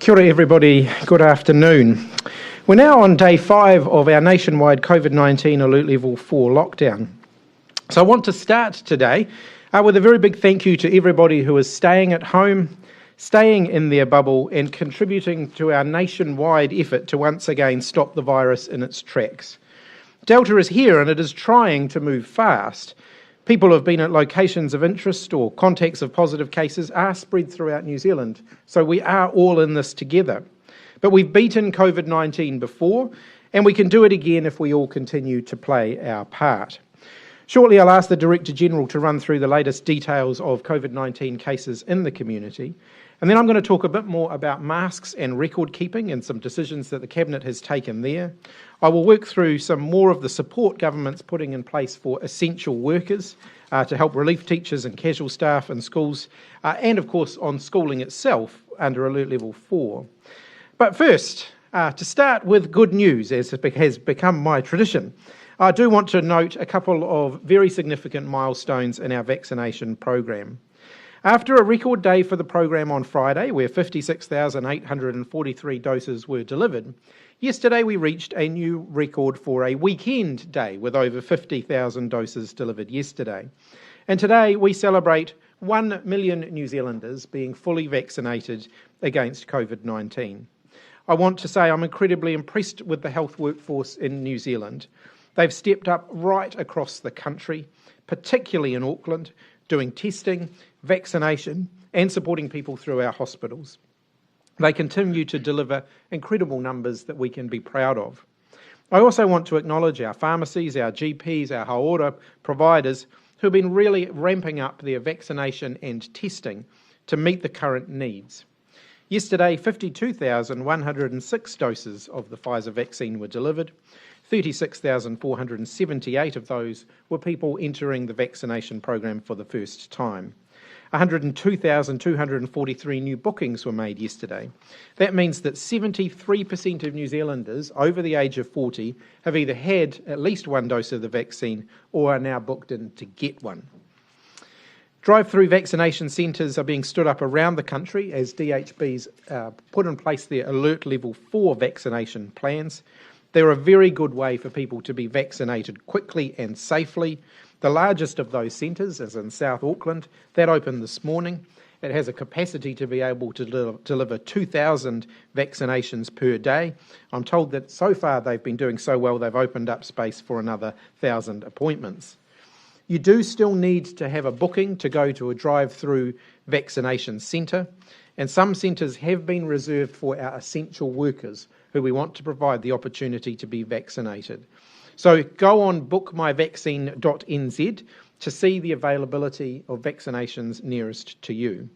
Kia ora everybody, good afternoon. We're now on day 5 of our nationwide Covid-19 Alert Level 4 lockdown. So I want to start today with a very big thank you to everybody who is staying at home, staying in their bubble and contributing to our nationwide effort to once again stop the virus in its tracks. Delta is here and it is trying to move fast. People who have been at locations of interest or contacts of positive cases are spread throughout New Zealand, so we are all in this together. But we've beaten COVID-19 before, and we can do it again if we all continue to play our part. Shortly, I'll ask the Director-General to run through the latest details of COVID-19 cases in the community, and then I'm going to talk a bit more about masks and record keeping and some decisions that the Cabinet has taken there. I will work through some more of the support government's putting in place for essential workers to help relief teachers and casual staff in schools, and of course on schooling itself under Alert Level 4. But first, to start with good news, as has become my tradition, I do want to note a couple of very significant milestones in our vaccination program. After a record day for the program on Friday, where 56,843 doses were delivered, yesterday we reached a new record for a weekend day with over 50,000 doses delivered yesterday. And today we celebrate 1 million New Zealanders being fully vaccinated against COVID-19. I want to say I'm incredibly impressed with the health workforce in New Zealand. They've stepped up right across the country, particularly in Auckland, doing testing, vaccination and supporting people through our hospitals. They continue to deliver incredible numbers that we can be proud of. I also want to acknowledge our pharmacies, our GPs, our hauora providers who have been really ramping up their vaccination and testing to meet the current needs. Yesterday, 52,106 doses of the Pfizer vaccine were delivered. 36,478 of those were people entering the vaccination program for the first time. 102,243 new bookings were made yesterday. That means that 73% of New Zealanders over the age of 40 have either had at least one dose of the vaccine or are now booked in to get one. Drive-through vaccination centres are being stood up around the country as DHBs put in place their Alert Level 4 vaccination plans. They're a very good way for people to be vaccinated quickly and safely. The largest of those centres is in South Auckland. That opened this morning. It has a capacity to be able to deliver 2,000 vaccinations per day. I'm told that so far they've been doing so well they've opened up space for another 1,000 appointments. You do still need to have a booking to go to a drive-through vaccination centre, and some centres have been reserved for our essential workers who we want to provide the opportunity to be vaccinated. So go on bookmyvaccine.nz to see the availability of vaccinations nearest to you.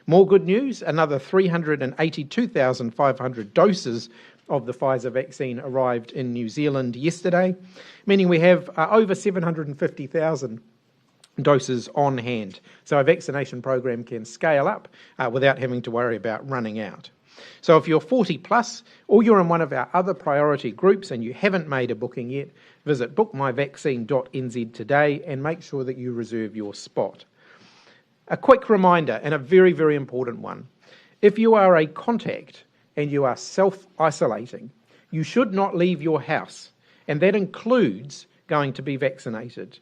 More good news, another 382,500 doses of the Pfizer vaccine arrived in New Zealand yesterday, meaning we have over 750,000 doses on hand. So our vaccination program can scale up without having to worry about running out. So if you're 40 plus or you're in one of our other priority groups and you haven't made a booking yet, visit bookmyvaccine.nz today and make sure that you reserve your spot. A quick reminder, and a very, very important one. If you are a contact and you are self-isolating, you should not leave your house, and that includes going to be vaccinated.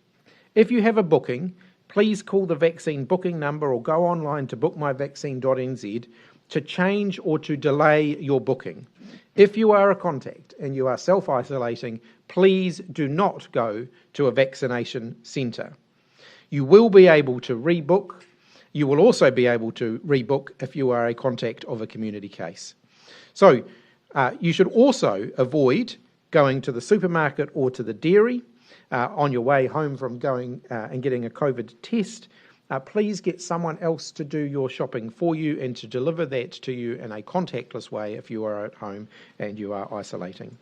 If you have a booking, please call the vaccine booking number or go online to bookmyvaccine.nz to change or to delay your booking. If you are a contact and you are self-isolating, please do not go to a vaccination centre. You will be able to rebook. You will also be able to rebook if you are a contact of a community case. So you should also avoid going to the supermarket or to the dairy on your way home from going and getting a COVID test. Please get someone else to do your shopping for you and to deliver that to you in a contactless way if you are at home and you are isolating.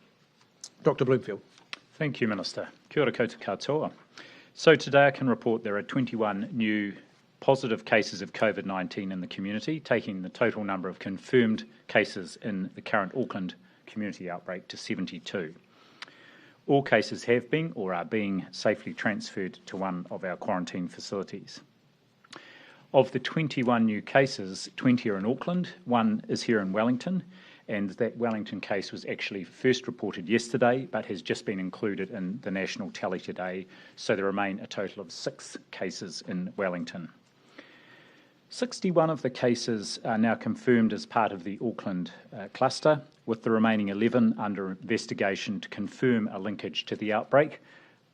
Dr. Bloomfield. Thank you, Minister. Kia ora koutou katoa. So today I can report there are 21 new positive cases of COVID-19 in the community, taking the total number of confirmed cases in the current Auckland community outbreak to 72. All cases have been or are being safely transferred to one of our quarantine facilities. Of the 21 new cases, 20 are in Auckland, 1 is here in Wellington, and that Wellington case was actually first reported yesterday but has just been included in the national tally today, so there remain a total of 6 cases in Wellington. 61 of the cases are now confirmed as part of the Auckland cluster, with the remaining 11 under investigation to confirm a linkage to the outbreak,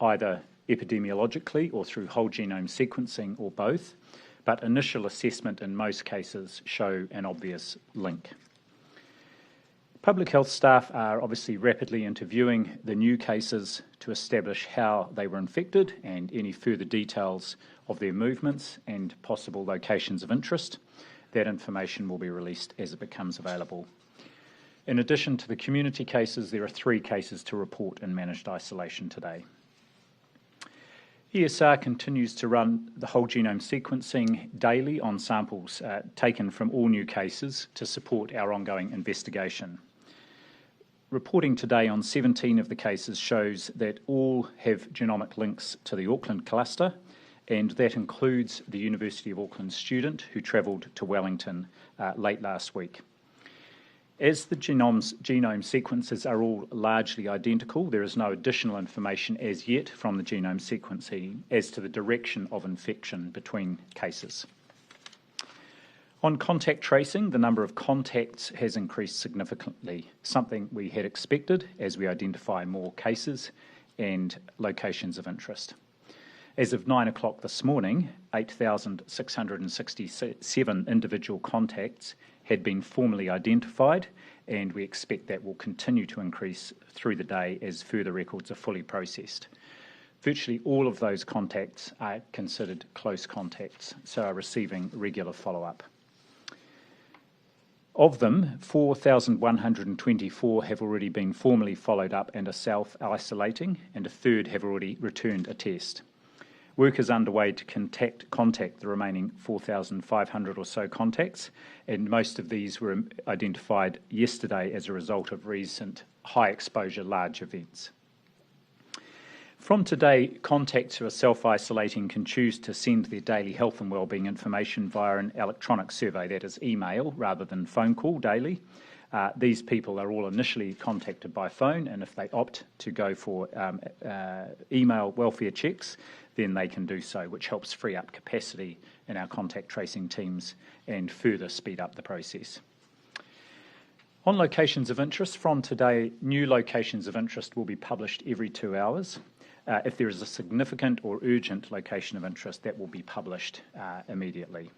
either epidemiologically or through whole genome sequencing or both, but initial assessment in most cases show an obvious link. Public health staff are obviously rapidly interviewing the new cases to establish how they were infected and any further details of their movements and possible locations of interest. That information will be released as it becomes available. In addition to the community cases, there are 3 cases to report in managed isolation today. ESR continues to run the whole genome sequencing daily on samples taken from all new cases to support our ongoing investigation. Reporting today on 17 of the cases shows that all have genomic links to the Auckland cluster, and that includes the University of Auckland student who travelled to Wellington late last week. As the genome sequences are all largely identical, there is no additional information as yet from the genome sequencing as to the direction of infection between cases. On contact tracing, the number of contacts has increased significantly, something we had expected as we identify more cases and locations of interest. As of 9 o'clock this morning, 8,667 individual contacts had been formally identified, and we expect that will continue to increase through the day as further records are fully processed. Virtually all of those contacts are considered close contacts, so are receiving regular follow-up. Of them, 4,124 have already been formally followed up and are self-isolating, and a third have already returned a test. Work is underway to contact the remaining 4,500 or so contacts, and most of these were identified yesterday as a result of recent high-exposure large events. From today, contacts who are self-isolating can choose to send their daily health and wellbeing information via an electronic survey, that is email rather than phone call daily. These people are all initially contacted by phone, and if they opt to go for email welfare checks, then they can do so, which helps free up capacity in our contact tracing teams and further speed up the process. On locations of interest, from today, new locations of interest will be published every 2 hours. If there is a significant or urgent location of interest, that will be published immediately.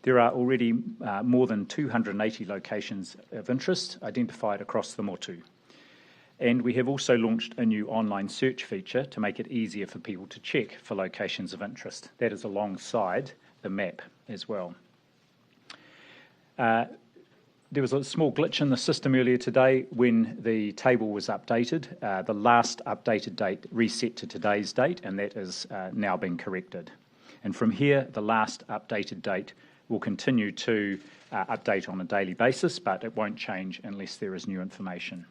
There are already more than 280 locations of interest identified across the motu. And we have also launched a new online search feature to make it easier for people to check for locations of interest. That is alongside the map as well. There was a small glitch in the system earlier today when the table was updated. The last updated date reset to today's date, and that is now been corrected. And from here, the last updated date will continue to update on a daily basis, but it won't change unless there is new information.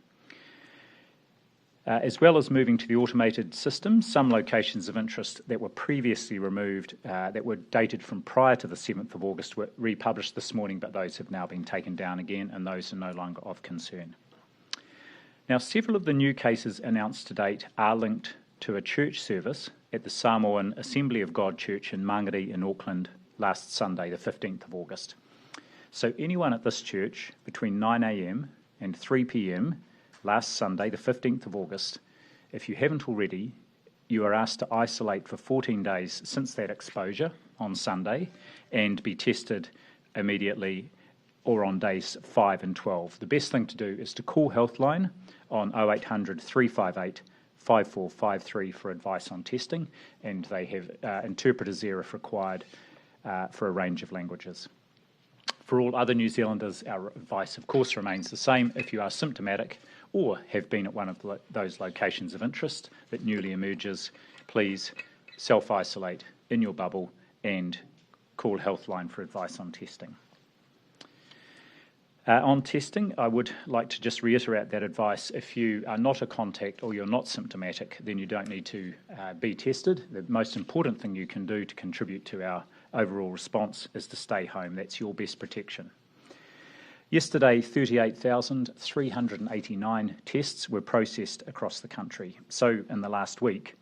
As well as moving to the automated system, some locations of interest that were previously removed, that were dated from prior to the 7th of August, were republished this morning, but those have now been taken down again, and those are no longer of concern. Now, several of the new cases announced to date are linked to a church service at the Samoan Assembly of God Church in Mangere in Auckland last Sunday, the 15th of August. So anyone at this church between 9 a.m. and 3 p.m. last Sunday, the 15th of August, if you haven't already, you are asked to isolate for 14 days since that exposure on Sunday and be tested immediately or on days 5 and 12. The best thing to do is to call Healthline on 0800 358 5453 for advice on testing, and they have interpreters there if required for a range of languages. For all other New Zealanders, our advice, of course, remains the same. If you are symptomatic or have been at one of those locations of interest that newly emerges, please self-isolate in your bubble and call Healthline for advice on testing. On testing, I would like to just reiterate that advice. If you are not a contact or you're not symptomatic, then you don't need to be tested. The most important thing you can do to contribute to our overall response is to stay home. That's your best protection. Yesterday, 38,389 tests were processed across the country. So in the last week,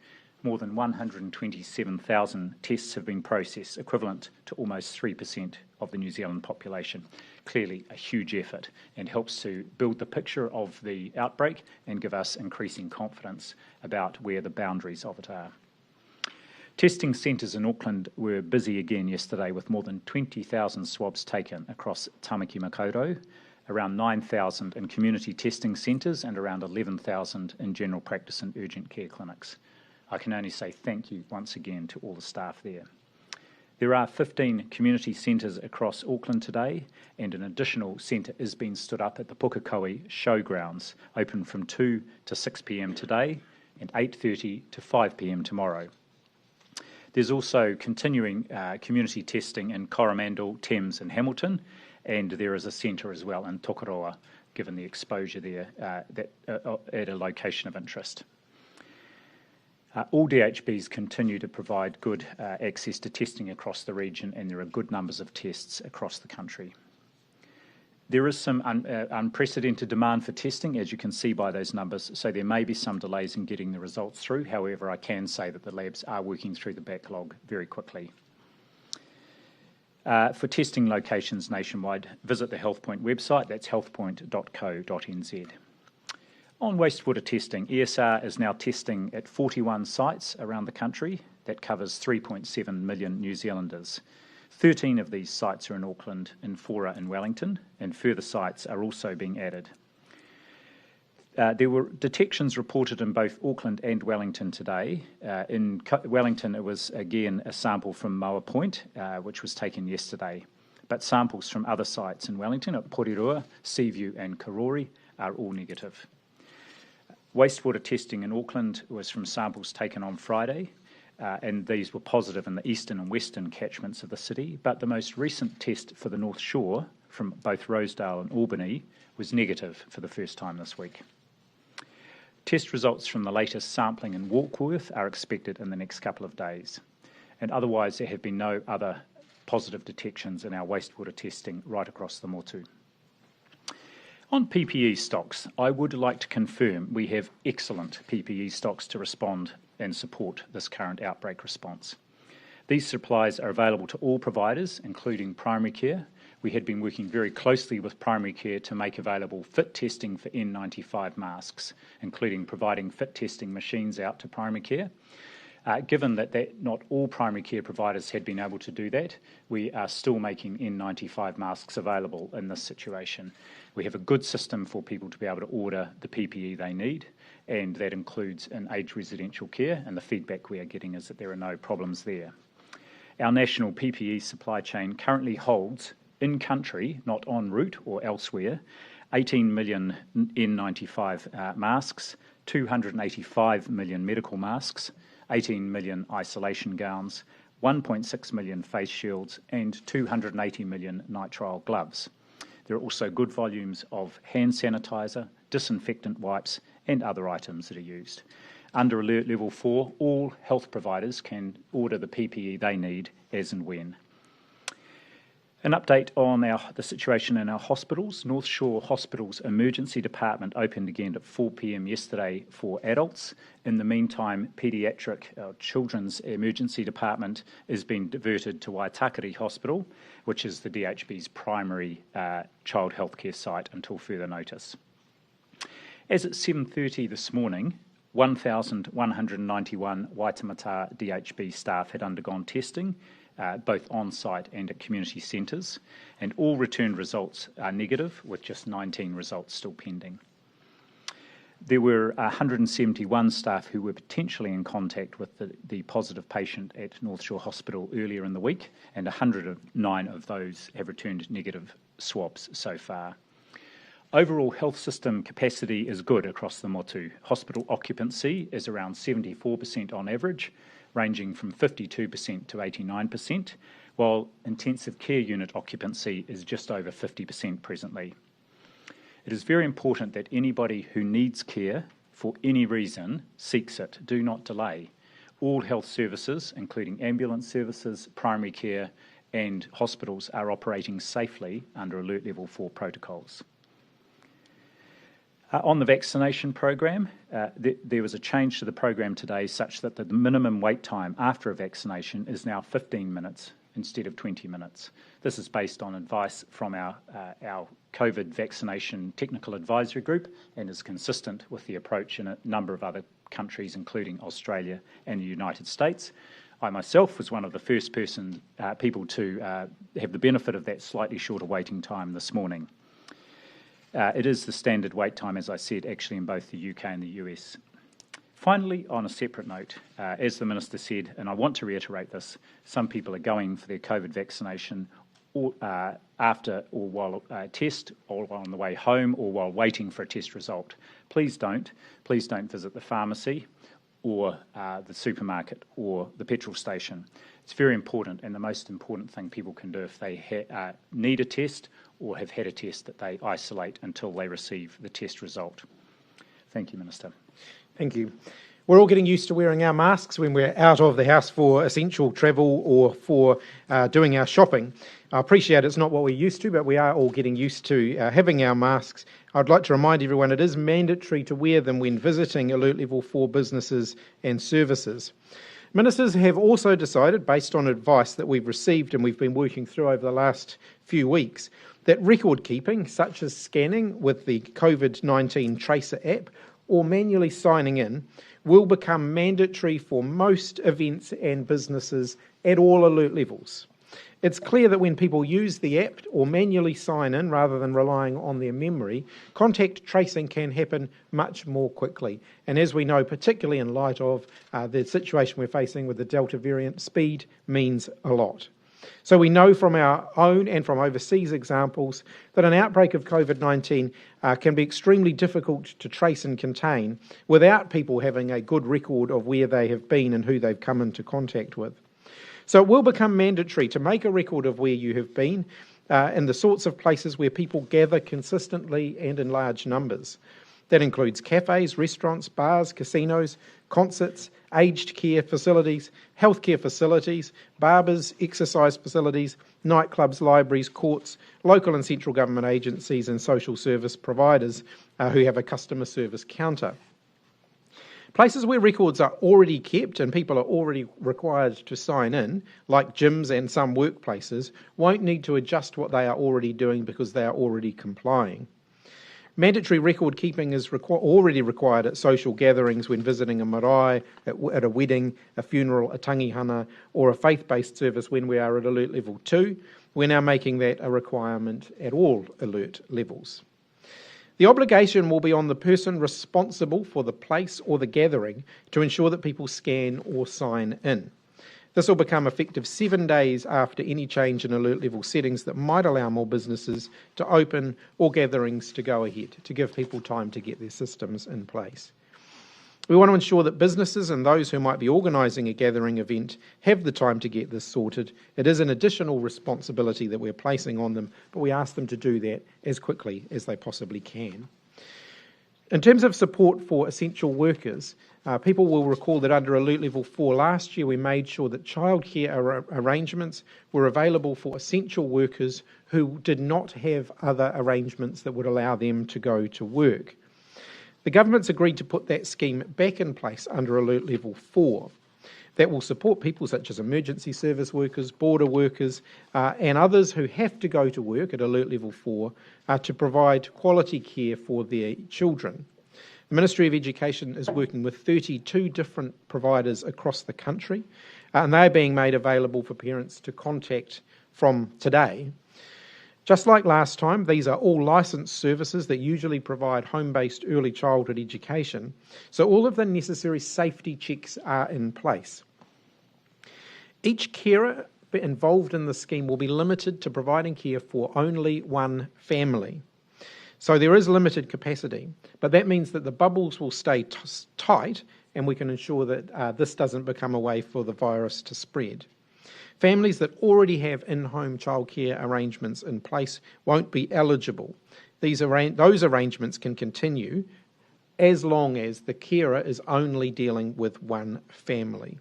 more than 127,000 tests have been processed, equivalent to almost 3% of the New Zealand population. Clearly a huge effort, and helps to build the picture of the outbreak and give us increasing confidence about where the boundaries of it are. Testing centres in Auckland were busy again yesterday, with more than 20,000 swabs taken across Tamaki Makaurau, around 9,000 in community testing centres and around 11,000 in general practice and urgent care clinics. I can only say thank you once again to all the staff there. There are 15 community centres across Auckland today, and an additional centre is being stood up at the Pukekohe Showgrounds, open from 2 to 6 p.m. today and 8:30 to 5 p.m. tomorrow. There's also continuing community testing in Coromandel, Thames and Hamilton, and there is a centre as well in Tokoroa, given the exposure there at a location of interest. All DHBs continue to provide good access to testing across the region, and there are good numbers of tests across the country. There is some unprecedented demand for testing, as you can see by those numbers, so there may be some delays in getting the results through. However, I can say that the labs are working through the backlog very quickly. For testing locations nationwide, visit the HealthPoint website. That's healthpoint.co.nz. On wastewater testing, ESR is now testing at 41 sites around the country. That covers 3.7 million New Zealanders. 13 of these sites are in Auckland and 4 are in Wellington, and further sites are also being added. There were detections reported in both Auckland and Wellington today. In Wellington, it was again a sample from Moa Point, which was taken yesterday. But samples from other sites in Wellington, at Porirua, Seaview and Karori, are all negative. Wastewater testing in Auckland was from samples taken on Friday, and these were positive in the eastern and western catchments of the city, but the most recent test for the North Shore from both Rosedale and Albany was negative for the first time this week. Test results from the latest sampling in Warkworth are expected in the next couple of days, and otherwise there have been no other positive detections in our wastewater testing right across the Motu. On PPE stocks, I would like to confirm we have excellent PPE stocks to respond and support this current outbreak response. These supplies are available to all providers, including primary care. We had been working very closely with primary care to make available fit testing for N95 masks, including providing fit testing machines out to primary care. Given that not all primary care providers had been able to do that, we are still making N95 masks available in this situation. We have a good system for people to be able to order the PPE they need, and that includes in aged residential care, and the feedback we are getting is that there are no problems there. Our national PPE supply chain currently holds, in country, not en route or elsewhere, 18 million N95 masks, 285 million medical masks, 18 million isolation gowns, 1.6 million face shields, and 280 million nitrile gloves. There are also good volumes of hand sanitizer, disinfectant wipes, and other items that are used. Under Alert Level 4, all health providers can order the PPE they need as and when. An update on the situation in our hospitals. North Shore Hospital's emergency department opened again at 4 p.m. yesterday for adults. In the meantime, paediatric children's emergency department is being diverted to Waitakere Hospital, which is the DHB's primary child healthcare site until further notice. As at 7:30 this morning, 1,191 Waitemata DHB staff had undergone testing, both on-site and at community centres, and all returned results are negative, with just 19 results still pending. There were 171 staff who were potentially in contact with the positive patient at North Shore Hospital earlier in the week, and 109 of those have returned negative swabs so far. Overall health system capacity is good across the Motu. Hospital occupancy is around 74% on average, ranging from 52% to 89%, while intensive care unit occupancy is just over 50% presently. It is very important that anybody who needs care for any reason seeks it. Do not delay. All health services, including ambulance services, primary care and hospitals, are operating safely under Alert Level 4 protocols. On the vaccination program, there was a change to the program today such that the minimum wait time after a vaccination is now 15 minutes instead of 20 minutes. This is based on advice from our COVID vaccination technical advisory group and is consistent with the approach in a number of other countries, including Australia and the United States. I myself was one of the first people to have the benefit of that slightly shorter waiting time this morning. It is the standard wait time, as I said, actually in both the UK and the US. Finally, on a separate note, as the Minister said, and I want to reiterate this, some people are going for their COVID vaccination after or while a test, or while on the way home, or while waiting for a test result. Please don't visit the pharmacy or the supermarket or the petrol station. It's very important, and the most important thing people can do if they need a test or have had a test, that they isolate until they receive the test result. Thank you, Minister. Thank you. We're all getting used to wearing our masks when we're out of the house for essential travel or for doing our shopping. I appreciate it's not what we're used to, but we are all getting used to having our masks. I'd like to remind everyone it is mandatory to wear them when visiting Alert Level 4 businesses and services. Ministers have also decided, based on advice that we've received and we've been working through over the last few weeks, that record keeping, such as scanning with the Covid-19 Tracer app or manually signing in, will become mandatory for most events and businesses at all alert levels. It's clear that when people use the app or manually sign in rather than relying on their memory, contact tracing can happen much more quickly. And as we know, particularly in light of the situation we're facing with the Delta variant, speed means a lot. So we know from our own and from overseas examples that an outbreak of COVID-19 can be extremely difficult to trace and contain without people having a good record of where they have been and who they've come into contact with. So it will become mandatory to make a record of where you have been and the sorts of places where people gather consistently and in large numbers. That includes cafes, restaurants, bars, casinos, concerts, aged care facilities, healthcare facilities, barbers, exercise facilities, nightclubs, libraries, courts, local and central government agencies and social service providers who have a customer service counter. Places where records are already kept and people are already required to sign in, like gyms and some workplaces, won't need to adjust what they are already doing because they are already complying. Mandatory record keeping is already required at social gatherings when visiting a marae, at a wedding, a funeral, a tangihana, or a faith-based service when we are at Alert Level 2. We're now making that a requirement at all alert levels. The obligation will be on the person responsible for the place or the gathering to ensure that people scan or sign in. This will become effective 7 days after any change in alert level settings that might allow more businesses to open or gatherings to go ahead, to give people time to get their systems in place. We want to ensure that businesses and those who might be organising a gathering event have the time to get this sorted. It is an additional responsibility that we're placing on them, but we ask them to do that as quickly as they possibly can. In terms of support for essential workers, people will recall that under Alert Level 4 last year we made sure that childcare arrangements were available for essential workers who did not have other arrangements that would allow them to go to work. The government's agreed to put that scheme back in place under Alert Level 4. That will support people such as emergency service workers, border workers, and others who have to go to work at Alert Level 4 to provide quality care for their children. The Ministry of Education is working with 32 different providers across the country, and they're being made available for parents to contact from today. Just like last time, these are all licensed services that usually provide home-based early childhood education, so all of the necessary safety checks are in place. Each carer involved in the scheme will be limited to providing care for only one family. So there is limited capacity, but that means that the bubbles will stay tight and we can ensure that this doesn't become a way for the virus to spread. Families that already have in-home childcare arrangements in place won't be eligible. Those arrangements can continue as long as the carer is only dealing with one family.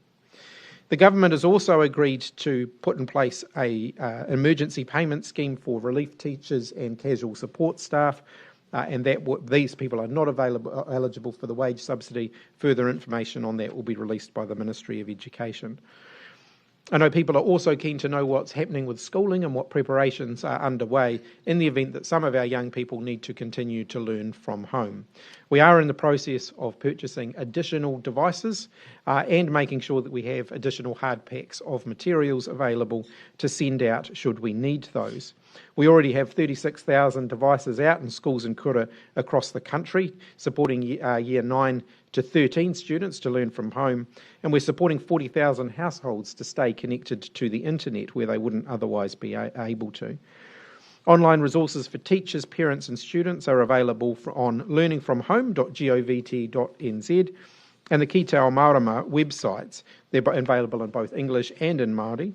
The government has also agreed to put in place an emergency payment scheme for relief teachers and casual support staff, and that these people are not eligible for the wage subsidy. Further information on that will be released by the Ministry of Education. I know people are also keen to know what's happening with schooling and what preparations are underway in the event that some of our young people need to continue to learn from home. We are in the process of purchasing additional devices and making sure that we have additional hard packs of materials available to send out should we need those. We already have 36,000 devices out in schools and kura across the country, supporting year 9 to 13 students to learn from home, and we're supporting 40,000 households to stay connected to the internet where they wouldn't otherwise be able to. Online resources for teachers, parents and students are available on learningfromhome.govt.nz and the Ki Te Ao Marama websites. They're available in both English and in Māori.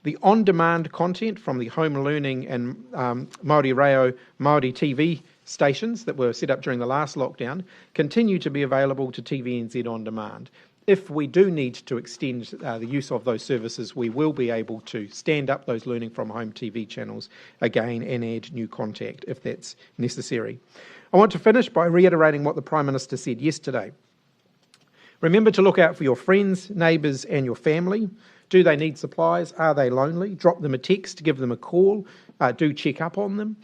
The on-demand content from the home learning and Māori Reo Māori TV stations that were set up during the last lockdown continue to be available to TVNZ on demand. If we do need to extend the use of those services, we will be able to stand up those Learning from Home TV channels again and add new content if that's necessary. I want to finish by reiterating what the Prime Minister said yesterday. Remember to look out for your friends, neighbours and your family. Do they need supplies? Are they lonely? Drop them a text, give them a call. Do check up on them.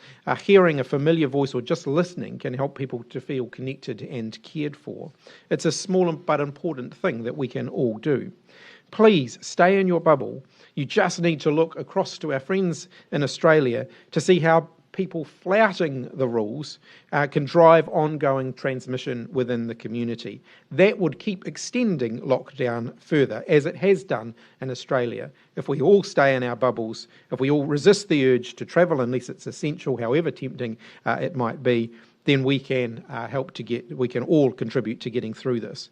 Hearing a familiar voice or just listening can help people to feel connected and cared for. It's a small but important thing that we can all do. Please stay in your bubble. You just need to look across to our friends in Australia to see how people flouting the rules can drive ongoing transmission within the community. That would keep extending lockdown further, as it has done in Australia. If we all stay in our bubbles, if we all resist the urge to travel unless it's essential, however tempting it might be, then we can we can all contribute to getting through this.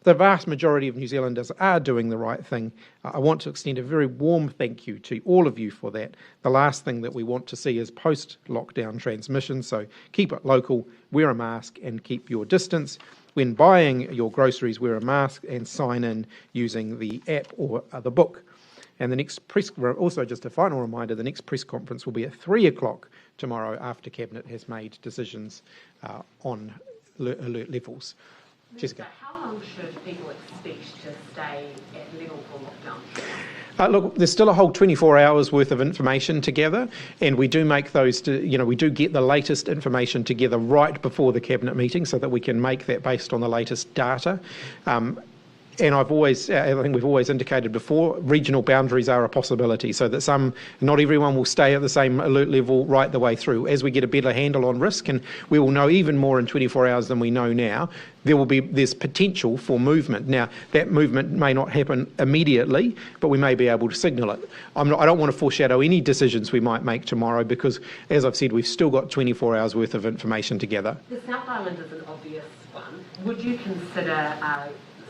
The vast majority of New Zealanders are doing the right thing. I want to extend a very warm thank you to all of you for that. The last thing that we want to see is post-lockdown transmission, so keep it local, wear a mask and keep your distance. When buying your groceries, wear a mask and sign in using the app or the book. And the next also just a final reminder, the next press conference will be at 3 o'clock tomorrow after Cabinet has made decisions on alert levels. Jessica. How long should people expect to stay at level for lockdown? Look, there's still a whole 24 hours worth of information together, and we do make those, we do get the latest information together right before the Cabinet meeting so that we can make that based on the latest data. And I think we've always indicated before, regional boundaries are a possibility, so that not everyone will stay at the same alert level right the way through. As we get a better handle on risk, and we will know even more in 24 hours than we know now, there's potential for movement. Now, that movement may not happen immediately, but we may be able to signal it. I don't want to foreshadow any decisions we might make tomorrow because, as I've said, we've still got 24 hours worth of information together. The South Island is an obvious one. Would you consider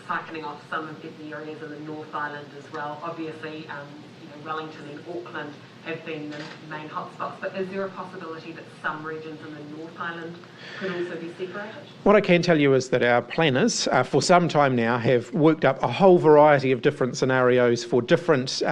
cycling off some of the areas in the North Island as well? Obviously, Wellington and Auckland have been the main hotspots, but is there a possibility that some regions in the North Island could also be separated? What I can tell you is that our planners, for some time now, have worked up a whole variety of different scenarios for different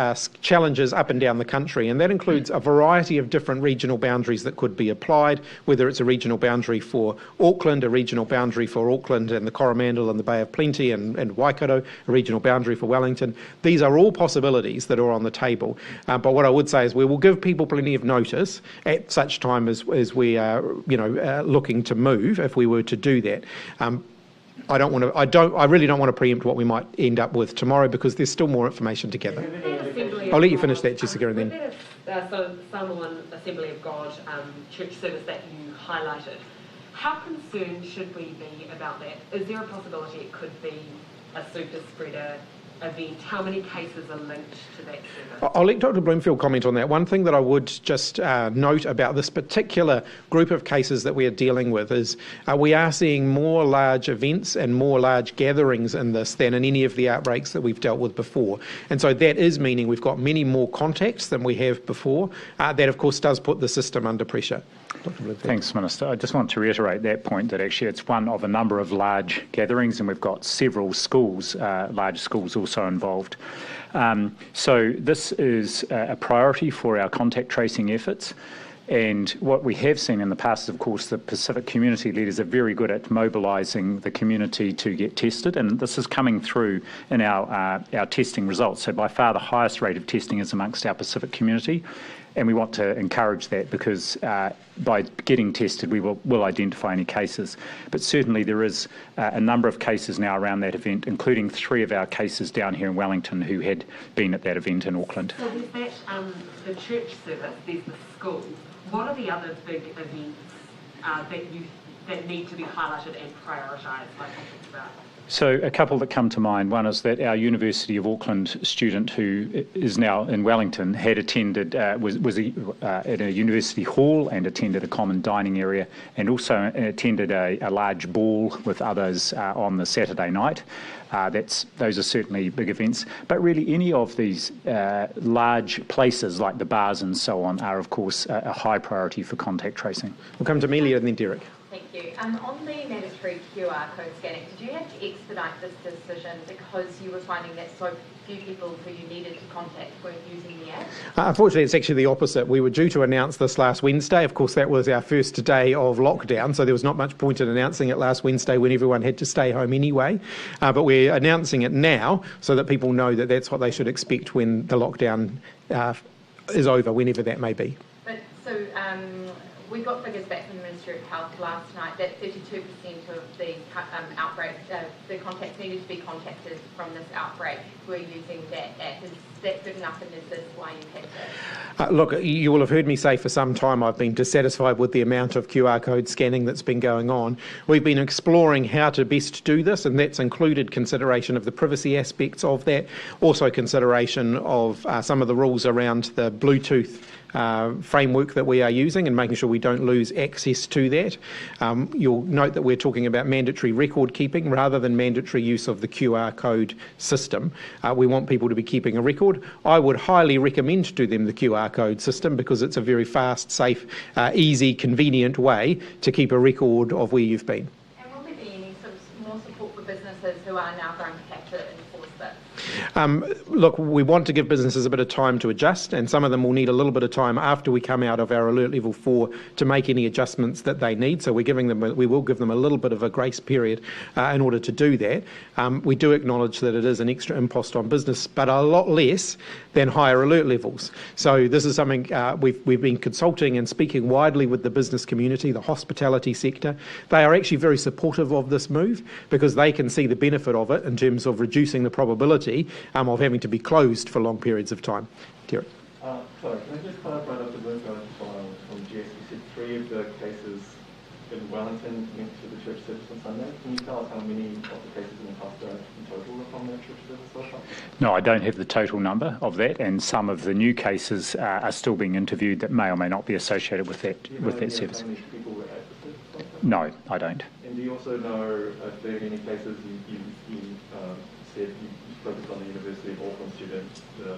challenges up and down the country, and that includes a variety of different regional boundaries that could be applied, whether it's a regional boundary for Auckland, a regional boundary for Auckland and the Coromandel and the Bay of Plenty and Waikato, a regional boundary for Wellington. These are all possibilities that are on the table, but what I would say is we will give people plenty of notice at such time as we are, looking to move if we were to do that. I really don't want to preempt what we might end up with tomorrow because there's still more information to gather. I'll let you finish that, Jessica, and then. Samoan Assembly of God church service that you highlighted. How concerned should we be about that? Is there a possibility it could be a super spreader event? How many cases are linked to that service? I'll let Dr. Bloomfield comment on that. One thing that I would just note about this particular group of cases that we are dealing with is we are seeing more large events and more large gatherings in this than in any of the outbreaks that we've dealt with before. And so that is meaning we've got many more contacts than we have before. That, of course, does put the system under pressure. Dr. Bloomfield. Thanks, Minister. I just want to reiterate that point, that actually it's one of a number of large gatherings, and we've got several schools, large schools also involved. So this is a priority for our contact tracing efforts. And what we have seen in the past, of course, the Pacific community leaders are very good at mobilising the community to get tested, and this is coming through in our testing results. So by far the highest rate of testing is amongst our Pacific community, and we want to encourage that, because by getting tested we will identify any cases. But certainly there is a number of cases now around that event, including 3 of our cases down here in Wellington who had been at that event in Auckland. So there's that, the church service, there's the school. What are the other big events that need to be highlighted and prioritised, like I talked about? So a couple that come to mind. One is that our University of Auckland student, who is now in Wellington, had attended, was at a university hall and attended a common dining area, and also attended a large ball with others on the Saturday night. Those are certainly big events. But really any of these large places like the bars and so on are, of course, a high priority for contact tracing. We'll come to Amelia and then Derek. Thank you. On the mandatory QR code scanning, did you have to expedite this decision because you were finding that so few people who you needed to contact weren't using the app? Unfortunately, it's actually the opposite. We were due to announce this last Wednesday. Of course, that was our first day of lockdown, so there was not much point in announcing it last Wednesday when everyone had to stay home anyway. But we're announcing it now so that people know that that's what they should expect when the lockdown is over, whenever that may be. But so we got figures back from the Ministry of Health last night that 32% of the outbreak, the contacts needed to be contacted from this outbreak were using that app. Is that good enough, and is this why you had to? Look, you will have heard me say for some time I've been dissatisfied with the amount of QR code scanning that's been going on. We've been exploring how to best do this, and that's included consideration of the privacy aspects of that, also consideration of some of the rules around the Bluetooth framework that we are using and making sure we don't lose access to that. You'll note that we're talking about mandatory record keeping rather than mandatory use of the QR code system. We want people to be keeping a record. I would highly recommend to them the QR code system because it's a very fast, safe, easy, convenient way to keep a record of where you've been. And will there be any sort of more support for businesses who are now going to have to enforce this? Look, we want to give businesses a bit of time to adjust, and some of them will need a little bit of time after we come out of our alert level 4 to make any adjustments that they need. So we will give them a little bit of a grace period in order to do that. We do acknowledge that it is an extra impost on business, but a lot less than higher alert levels. So this is something we've been consulting and speaking widely with the business community, the hospitality sector. They are actually very supportive of this move because they can see the benefit of it in terms of reducing the probability of having to be closed for long periods of time. Derek. Sorry, can I just clarify, Dr. Bloomfield, from GS, you said 3 of the cases in Wellington went to the church service on Sunday. Can you tell us how many of the cases in the cluster in total were from that church service so far? No, I don't have the total number of that, and some of the new cases are still being interviewed that may or may not be associated with that service. How many people were at the service? No, I don't. And do you also know if there are any cases you said you focused on the University of Auckland students, the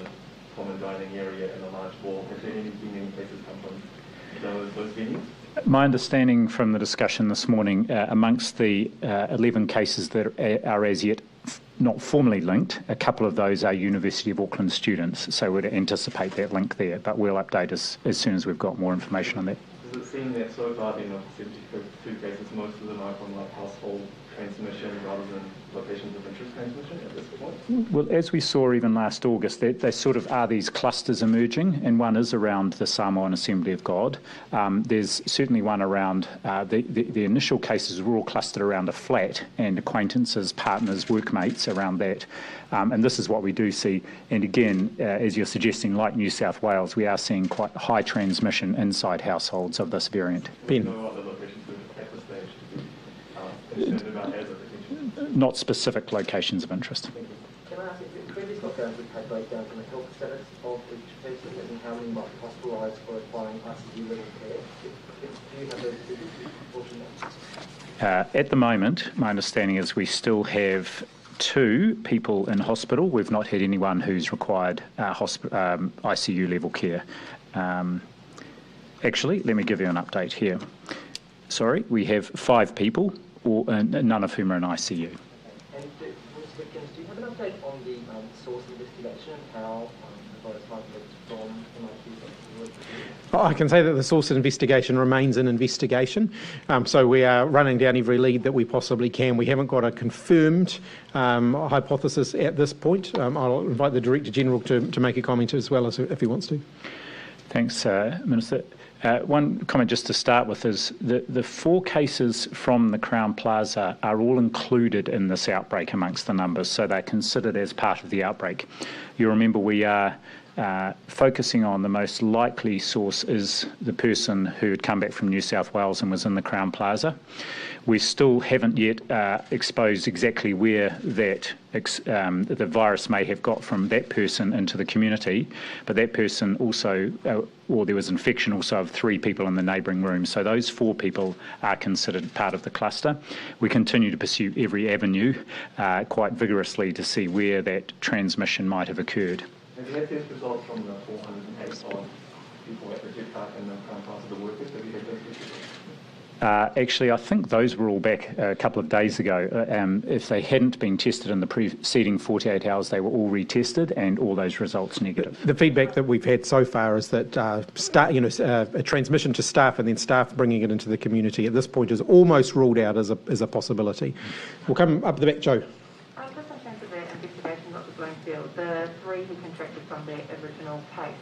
common dining area and the large ball? Have there been any cases come from those venues? My understanding from the discussion this morning, amongst the 11 cases that are as yet not formally linked, a couple of those are University of Auckland students, so we'd anticipate that link there, but we'll update as soon as we've got more information on that. Does it seem that so far there are 72 cases, most of them are from like household transmission rather than locations of interest transmission at this point? Well, as we saw even last August, there sort of are these clusters emerging, and one is around the Samoan Assembly of God. There's certainly one around, the initial cases were all clustered around a flat and acquaintances, partners, workmates around that. And this is what we do see. And again, as you're suggesting, like New South Wales, we are seeing quite high transmission inside households of this variant. Ben. No other locations at this stage to be concerned about as a potential? Not specific locations of interest. Can I ask if previous lockdowns would have breakdowns in the health status of each patient and how many might be hospitalised for requiring ICU level care? Do you have those figures? At the moment, my understanding is we still have 2 people in hospital. We've not had anyone who's required ICU level care. Actually, let me give you an update here. Sorry, we have 5 people, none of whom are in ICU. And Ms. Hipkins, do you have an update on the source investigation and how the virus might have leaked from MIT? I can say that the source of investigation remains an investigation. So we are running down every lead that we possibly can. We haven't got a confirmed hypothesis at this point. I'll invite the Director General to make a comment as well, as if he wants to. Thanks, Minister. One comment just to start with is the 4 cases from the Crown Plaza are all included in this outbreak amongst the numbers, so they're considered as part of the outbreak. You remember we are focusing on the most likely source is the person who had come back from New South Wales and was in the Crown Plaza. We still haven't yet exposed exactly where that the virus may have got from that person into the community, but that person also, or there was infection also of 3 people in the neighbouring room. So those 4 people are considered part of the cluster. We continue to pursue every avenue quite vigorously to see where that transmission might have occurred. Have you had test results from the 408 odd people that were took part in the Crown Plaza, the workers? Have you had those test results? Actually, I think those were all back a couple of days ago. If they hadn't been tested in the preceding 48 hours, they were all retested and all those results negative. The feedback that we've had so far is that a transmission to staff and then staff bringing it into the community at this point is almost ruled out as a possibility. We'll come up the back, Joe. Just in terms of the investigation, Dr. Bloomfield, the 3 who contracted from the original case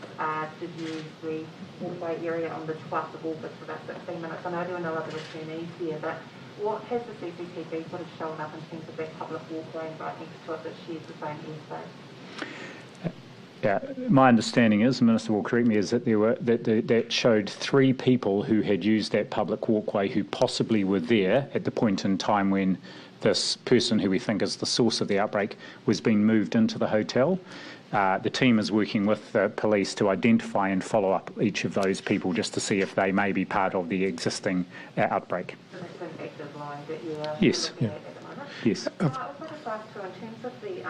did use the walkway area on the 12th of August for about 16 minutes. I know there were no other returnees here, but what has the CCTV sort of shown up in terms of that public walkway right next to it that shares the same airspace? Yeah, my understanding is, the Minister will correct me, is that that showed 3 people who had used that public walkway who possibly were there at the point in time when this person, who we think is the source of the outbreak, was being moved into the hotel. The team is working with the police to identify and follow up each of those people just to see if they may be part of the existing outbreak. So that's an active line that you're Yes. looking at the moment? Yes. I was going to ask too, in terms of the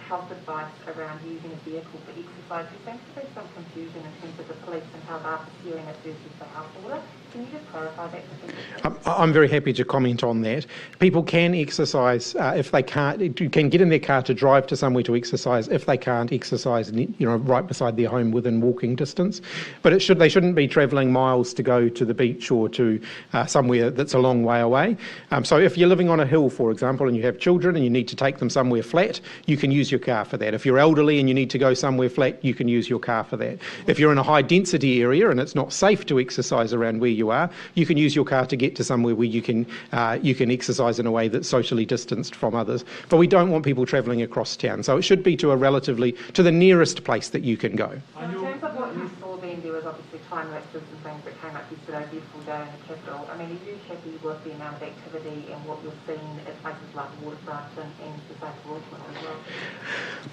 health advice around using a vehicle for exercise, there seems to be some confusion in terms of the police and how they're pursuing it versus the health order. Can you just clarify that for people? I'm very happy to comment on that. People can exercise if they can't. You can get in their car to drive to somewhere to exercise if they can't exercise, right beside their home within walking distance. But they shouldn't be travelling miles to go to the beach or to somewhere that's a long way away. So if you're living on a hill, for example, and you have children and you need to take them somewhere flat, you can use your car for that. If you're elderly and you need to go somewhere flat, you can use your car for that. If you're in a high density area and it's not safe to exercise around where you are, you can use your car to get to somewhere where you can exercise in a way that's socially distanced from others. But we don't want people travelling across town, so it should be to the nearest place that you can go. In terms of what you saw then, there was obviously time lapses and things that came up yesterday, beautiful day in the capital. I mean, are you happy with the amount of activity and what you're seeing at places like Waterfront and the same for Richmond as well?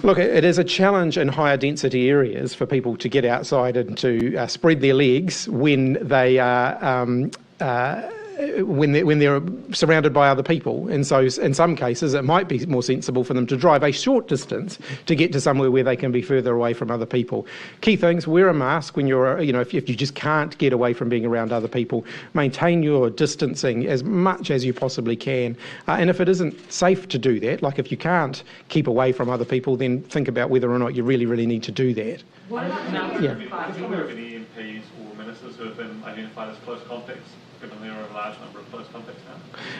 Look, it is a challenge in higher density areas for people to get outside and to spread their legs when they are when they're surrounded by other people. And so in some cases it might be more sensible for them to drive a short distance to get to somewhere where they can be further away from other people. Key things: wear a mask when you're, if you just can't get away from being around other people. Maintain your distancing as much as you possibly can. And if it isn't safe to do that, like if you can't keep away from other people, then think about whether or not you really, really need to do that. What about Have you aware of any MPs or ministers who have been identified as close contacts, given there are a large number of close contacts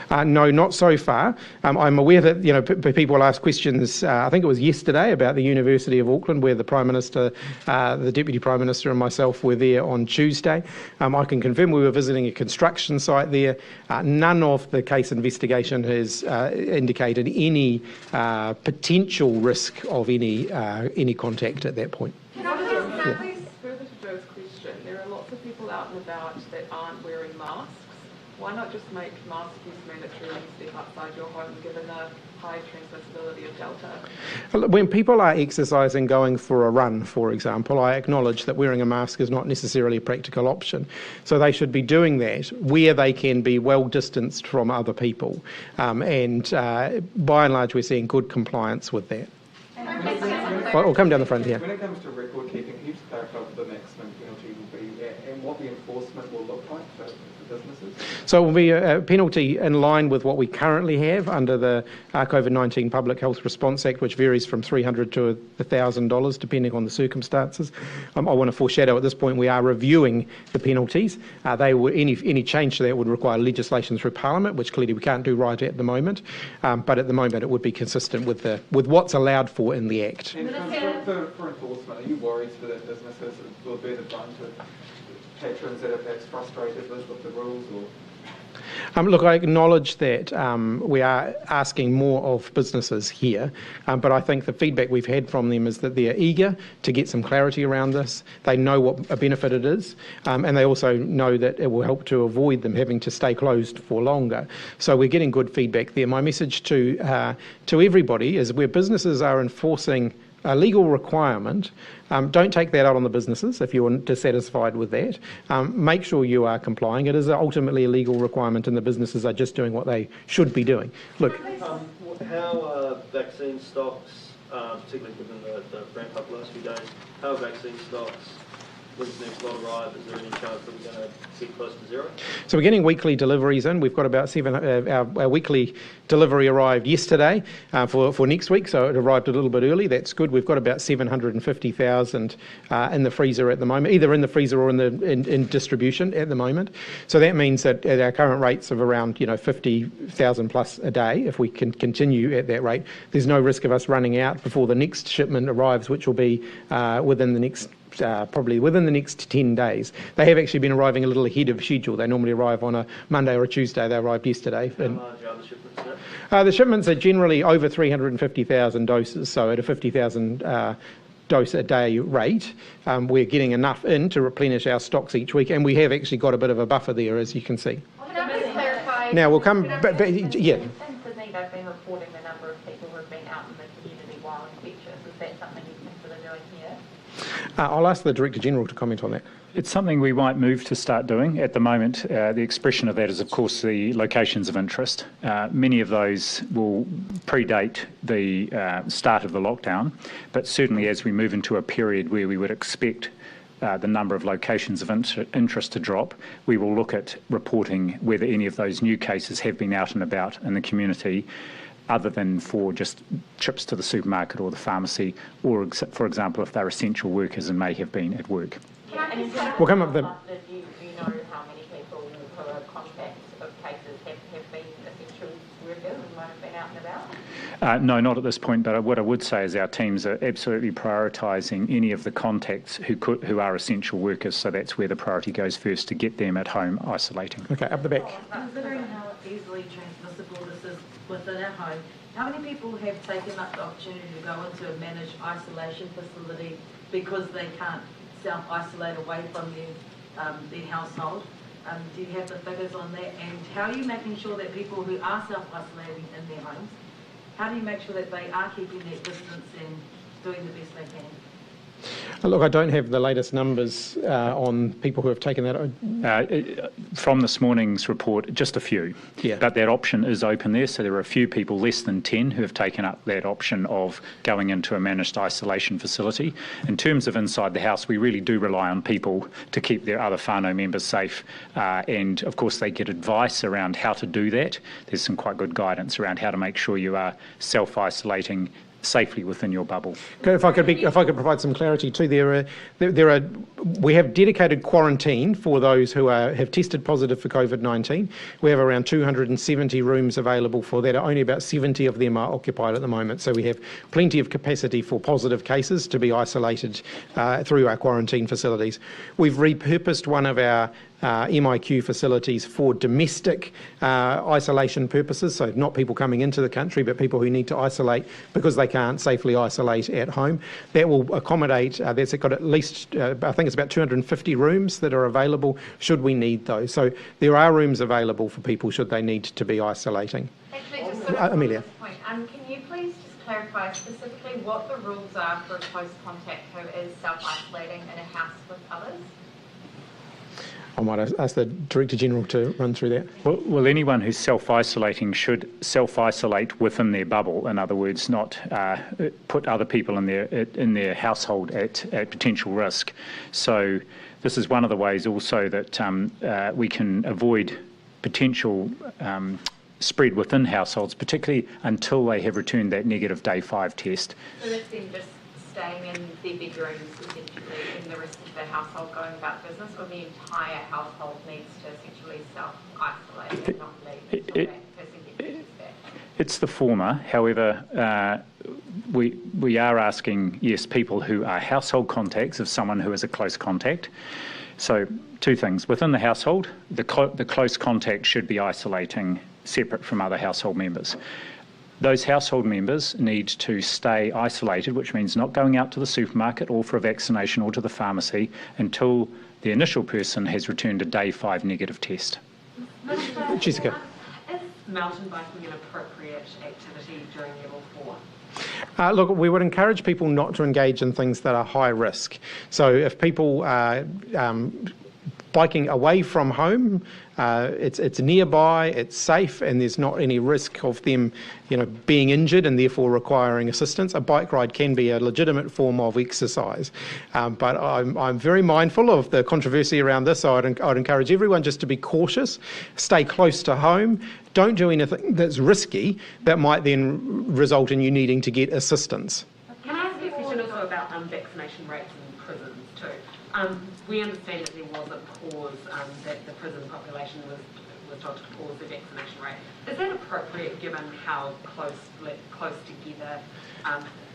now? No, not so far. I'm aware that people ask questions. I think it was yesterday about the University of Auckland, where the Prime Minister, the Deputy Prime Minister, and myself were there on Tuesday. I can confirm we were visiting a construction site there. None of the case investigation has indicated any potential risk of any contact at that point. Can I just please further to Joe's question? There are lots of people out and about that aren't wearing masks. Why not just make mask use mandatory when you step outside your home, given the high transmissibility of Delta? When people are exercising, going for a run, for example, I acknowledge that wearing a mask is not necessarily a practical option. So they should be doing that where they can be well distanced from other people. And by and large, we're seeing good compliance with that. We'll come down the front here. When it comes to record keeping, can you just clarify what the maximum penalty will be and what the enforcement enforcement will look like for businesses? So it will be a penalty in line with what we currently have under the COVID-19 Public Health Response Act, which varies from $300 to $1,000 depending on the circumstances. I want to foreshadow at this point we are reviewing the penalties. Any change to that would require legislation through Parliament, which clearly we can't do right at the moment. But at the moment it would be consistent with what's allowed for in the Act. And for enforcement, are you worried for that businesses will be the brunt of patrons that are perhaps frustrated with the rules? Or? Look, I acknowledge that we are asking more of businesses here, but I think the feedback we've had from them is that they're eager to get some clarity around this. They know what a benefit it is, and they also know that it will help to avoid them having to stay closed for longer. So we're getting good feedback there. My message to everybody is where businesses are enforcing a legal requirement, don't take that out on the businesses if you're dissatisfied with that. Make sure you are complying. It is ultimately a legal requirement and the businesses are just doing what they should be doing. Look. How are vaccine stocks, particularly given the ramp up last few days, how are vaccine stocks, when's the next lot arrive? Is there any chance that we're going to get close to zero? So we're getting weekly deliveries in. We've got about our weekly delivery arrived yesterday for next week, so it arrived a little bit early. That's good. We've got about 750,000 in the freezer at the moment, either in the freezer or in distribution at the moment. So that means that at our current rates of around 50,000 plus a day, if we can continue at that rate, there's no risk of us running out before the next shipment arrives, which will be within the next probably within the next 10 days. They have actually been arriving a little ahead of schedule. They normally arrive on a Monday or a Tuesday. They arrived yesterday. How large are the shipments now? The shipments are generally over 350,000 doses, so at a 50,000 dose a day rate, we're getting enough in to replenish our stocks each week, and we have actually got a bit of a buffer there, as you can see. Can I just clarify? Now we'll come, yeah. In Sydney, they've been reporting the number of people who have been out in the community while infectious. Is that something you consider doing here? I'll ask the Director General to comment on that. It's something we might move to start doing. At the moment, the expression of that is, of course, the locations of interest. Many of those will predate the start of the lockdown, but certainly as we move into a period where we would expect the number of locations of interest to drop, we will look at reporting whether any of those new cases have been out and about in the community, other than for just trips to the supermarket or the pharmacy, or, for example, if they're essential workers and may have been at work. We'll come up with Do you know how many people who are contacts of cases have been essential workers and might have been out and about? No, not at this point, but what I would say is our teams are absolutely prioritising any of the contacts who are essential workers, so that's where the priority goes first, to get them at home isolating. Okay, up the back. Considering how easily transmissible this is within our home, how many people have taken up the opportunity to go into a managed isolation facility because they can't self-isolate away from their household? Do you have the figures on that? And how are you making sure that people who are self-isolating in their homes, how do you make sure that they are keeping that distance and doing the best they can? Look, I don't have the latest numbers on people who have taken that. From this morning's report, just a few. Yeah. But that option is open there, so there are a few people, less than 10, who have taken up that option of going into a managed isolation facility. In terms of inside the house, we really do rely on people to keep their other whānau members safe, and of course they get advice around how to do that. There's some quite good guidance around how to make sure you are self-isolating safely within your bubble. If I could provide some clarity too, we have dedicated quarantine for those who have tested positive for COVID-19. We have around 270 rooms available for that. Only about 70 of them are occupied at the moment, so we have plenty of capacity for positive cases to be isolated through our quarantine facilities. We've repurposed one of our MIQ facilities for domestic isolation purposes, so not people coming into the country, but people who need to isolate because they can't safely isolate at home. That will accommodate, that's got at least, I think it's about 250 rooms that are available should we need those. So there are rooms available for people should they need to be isolating. Actually, just sort of Amelia. on this point, can you please just clarify specifically what the rules are for a close contact who is self-isolating in a house with others? I might ask the Director General to run through that. Well, anyone who's self-isolating should self-isolate within their bubble. In other words, not put other people in their household at potential risk. So this is one of the ways also that we can avoid potential spread within households, particularly until they have returned that negative day 5 test. So that's them just staying in their bedrooms, essentially, and the rest of the household going about business, or the entire household needs to essentially self-isolate and not leave until that person gets back? It's the former. However, we are asking, yes, people who are household contacts of someone who is a close contact. So 2 things. Within the household, the close contact should be isolating separate from other household members. Those household members need to stay isolated, which means not going out to the supermarket or for a vaccination or to the pharmacy until the initial person has returned a day 5 negative test. Jessica. Is mountain biking an appropriate activity during level 4? Look, we would encourage people not to engage in things that are high risk. So if people are biking away from home, it's nearby, it's safe, and there's not any risk of them, being injured and therefore requiring assistance. A bike ride can be a legitimate form of exercise, but I'm very mindful of the controversy around this. So I'd encourage everyone just to be cautious, stay close to home, don't do anything that's risky that might then result in you needing to get assistance. Can I ask you a question also about vaccination rates in prisons too? We understand that there was a pause, that the prison population was told to pause the vaccination rate. Is that appropriate given how close together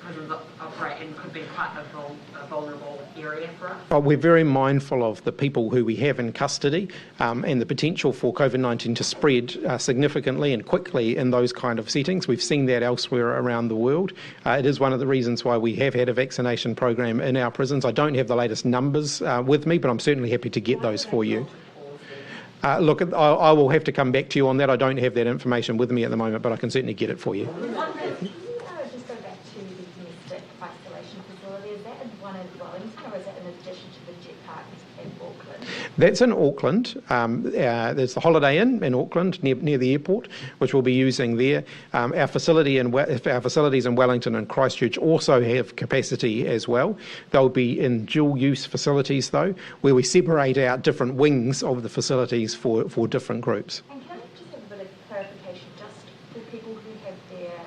prisons operate and could be quite a vulnerable area for us? We're very mindful of the people who we have in custody and the potential for COVID-19 to spread significantly and quickly in those kind of settings. We've seen that elsewhere around the world. It is one of the reasons why we have had a vaccination program in our prisons. I don't have the latest numbers with me, but I'm certainly happy to get those for you. Look, I will have to come back to you on that. I don't have that information with me at the moment, but I can certainly get it for you. Just go back to the domestic isolation facility. Is that in one in Wellington, or is that in addition to the jet park in Auckland? That's in Auckland. There's the Holiday Inn in Auckland, near the airport, which we'll be using there. Our facilities in Wellington and Christchurch also have capacity as well. They'll be in dual-use facilities, though, where we separate out different wings of the facilities for different groups. And can I just have a bit of clarification, just for people who have their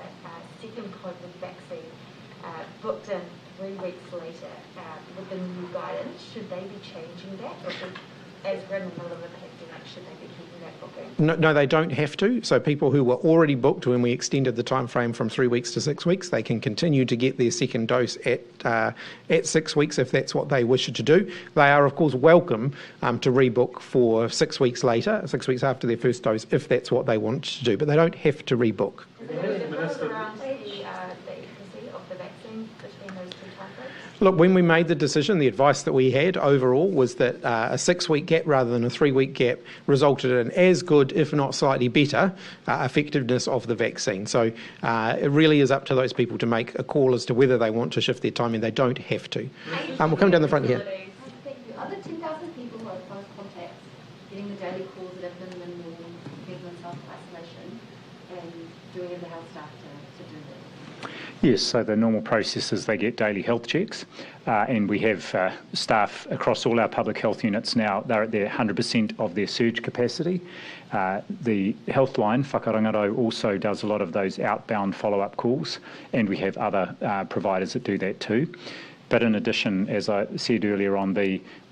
second COVID vaccine booked in 3 weeks later with the new guidance, should they be changing that? Or as we're in the middle of a pandemic, should they be keeping that booking? No, they don't have to. So people who were already booked when we extended the time frame from 3 weeks to 6 weeks, they can continue to get their second dose at 6 weeks if that's what they wish to do. They are, of course, welcome to rebook for 6 weeks later, 6 weeks after their first dose, if that's what they want to do. But they don't have to rebook. Look, when we made the decision, the advice that we had overall was that a 6-week gap rather than a 3-week gap resulted in as good, if not slightly better, effectiveness of the vaccine. So it really is up to those people to make a call as to whether they want to shift their timing. They don't have to. We'll come down the front here. Are the 10,000 people who are close contacts getting the daily calls that have been in self-isolation and doing it the health staff to do that? Yes, so the normal process is they get daily health checks, and we have staff across all our public health units now. They're at their 100% of their surge capacity. The Healthline, Whakarangaro, also does a lot of those outbound follow-up calls, and we have other providers that do that too. But in addition, as I said earlier on,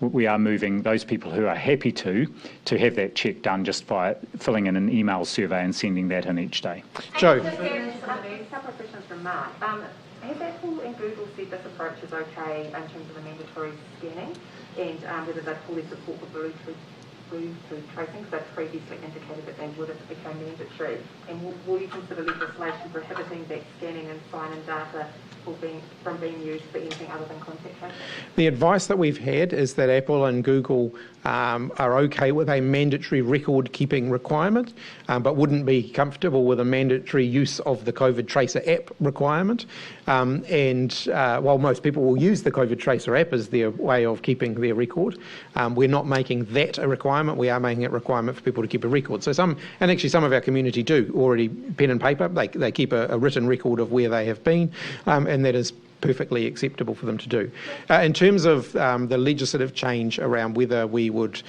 we are moving those people who are happy to have that check done just by filling in an email survey and sending that in each day. Joe. A couple of questions from Mark. Has Apple and Google said this approach is okay in terms of the mandatory scanning, and whether they fully support the Bluetooth tracing? Because they've previously indicated that they would if it became mandatory. And will you consider legislation prohibiting that scanning and sign-in data from being used for anything other than contact tracing? The advice that we've had is that Apple and Google are okay with a mandatory record-keeping requirement, but wouldn't be comfortable with a mandatory use of the COVID Tracer app requirement. While most people will use the COVID Tracer app as their way of keeping their record, we're not making that a requirement. We are making it a requirement for people to keep a record. So some of our community do already pen and paper. They keep a written record of where they have been, and that is perfectly acceptable for them to do. In terms of the legislative change around whether we would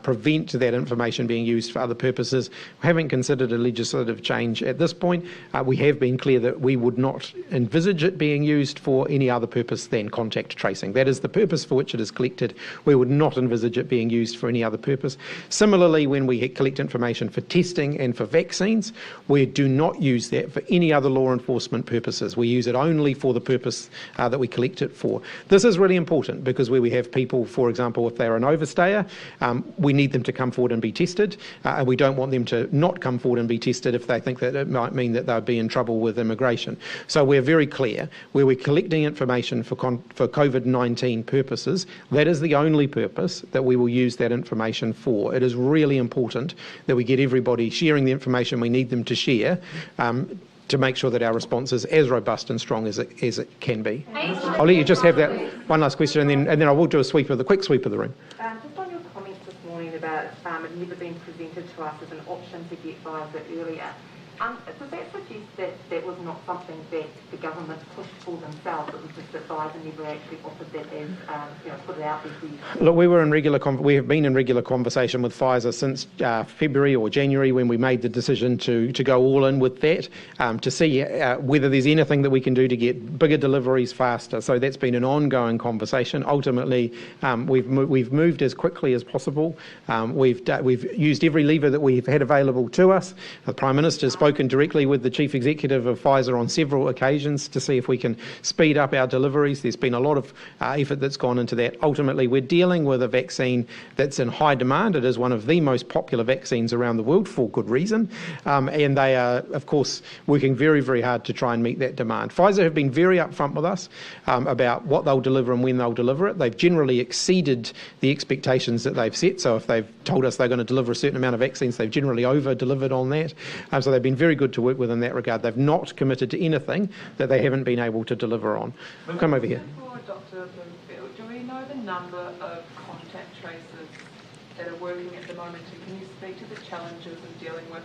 prevent that information being used for other purposes, we haven't considered a legislative change at this point. We have been clear that we would not envisage it being used for any other purpose than contact tracing. That is the purpose for which it is collected. We would not envisage it being used for any other purpose. Similarly, when we collect information for testing and for vaccines, we do not use that for any other law enforcement purposes. We use it only for the purpose that we collect it for. This is really important because where we have people, for example, if they're an overstayer, we need them to come forward and be tested, and we don't want them to not come forward and be tested if they think that it might mean that they'll be in trouble with immigration. So we're very clear, where we're collecting information for COVID-19 purposes, that is the only purpose that we will use that information for. It is really important that we get everybody sharing the information we need them to share, to make sure that our response is as robust and strong as it can be. I'll let you just have that one last question, and then I will do a quick sweep of the room. Just on your comments this morning about it never being presented to us as an option to get Pfizer earlier, does that suggest that that was not something that the government pushed for themselves? It was just that Pfizer never actually offered that as, put it out there? Look, we have been in regular conversation with Pfizer since February or January, when we made the decision to go all in with that, to see whether there's anything that we can do to get bigger deliveries faster. So that's been an ongoing conversation. Ultimately, we've moved as quickly as possible. We've used every lever that we've had available to us. The Prime Minister has spoken directly with the Chief Executive of Pfizer on several occasions to see if we can speed up our deliveries. There's been a lot of effort that's gone into that. Ultimately, we're dealing with a vaccine that's in high demand. It is one of the most popular vaccines around the world for good reason, and they are, of course, working very, very hard to try and meet that demand. Pfizer have been very upfront with us about what they'll deliver and when they'll deliver it. They've generally exceeded the expectations that they've set, so if they've told us they're going to deliver a certain amount of vaccines, they've generally over-delivered on that. So they've been very good to work with in that regard. They've not committed to anything that they haven't been able to deliver on. Come over here. For Dr. Bloomfield, do we know the number of contact tracers that are working at the moment, and can you speak to the challenges of dealing with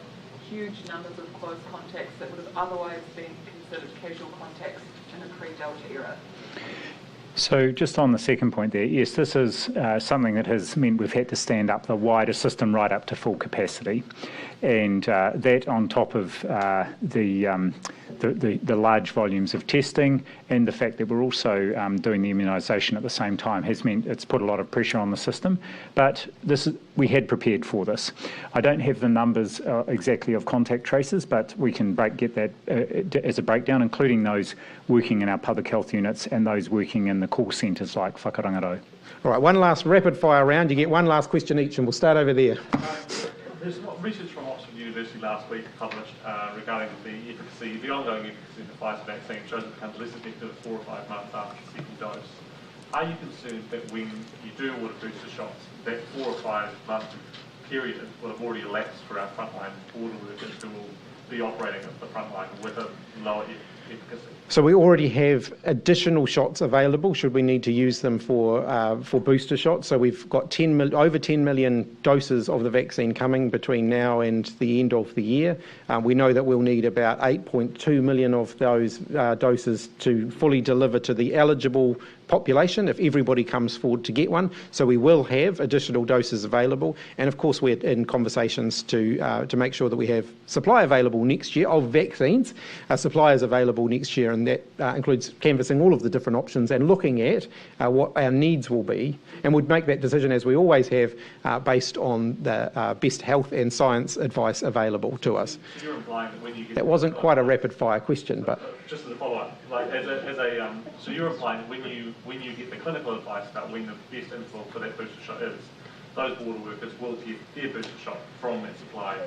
huge numbers of close contacts that would have otherwise been considered casual contacts in the pre-Delta era? So just on the second point there, yes, this is something that has meant we've had to stand up the wider system right up to full capacity, and that on top of the large volumes of testing and the fact that we're also doing the immunisation at the same time has meant it's put a lot of pressure on the system. But we had prepared for this. I don't have the numbers exactly of contact tracers, but we can get that as a breakdown, including those working in our public health units and those working in the call centres like Whakarangaro. All right, one last rapid fire round. You get one last question each, and we'll start over there. There's research from Oxford University last week published regarding the ongoing efficacy of the Pfizer vaccine shows it becomes less effective 4 or 5 months after the second dose. Are you concerned that when you do order booster shots, that 4 or 5 month period will have already elapsed for our frontline border workers who will be operating at the frontline with a lower efficacy? So we already have additional shots available should we need to use them for booster shots. So we've got over 10 million doses of the vaccine coming between now and the end of the year. We know that we'll need about 8.2 million of those doses to fully deliver to the eligible population if everybody comes forward to get one. So we will have additional doses available, and of course we're in conversations to make sure that we have supply available next year of vaccines. Suppliers available next year, and that includes canvassing all of the different options and looking at what our needs will be, and we'd make that decision as we always have based on the best health and science advice available to us. So you're implying that when you get that wasn't quite a rapid fire question, but just as a follow-up, like so you're implying that when you get the clinical advice about when the best interval for that booster shot is, those border workers will get their booster shot from that supply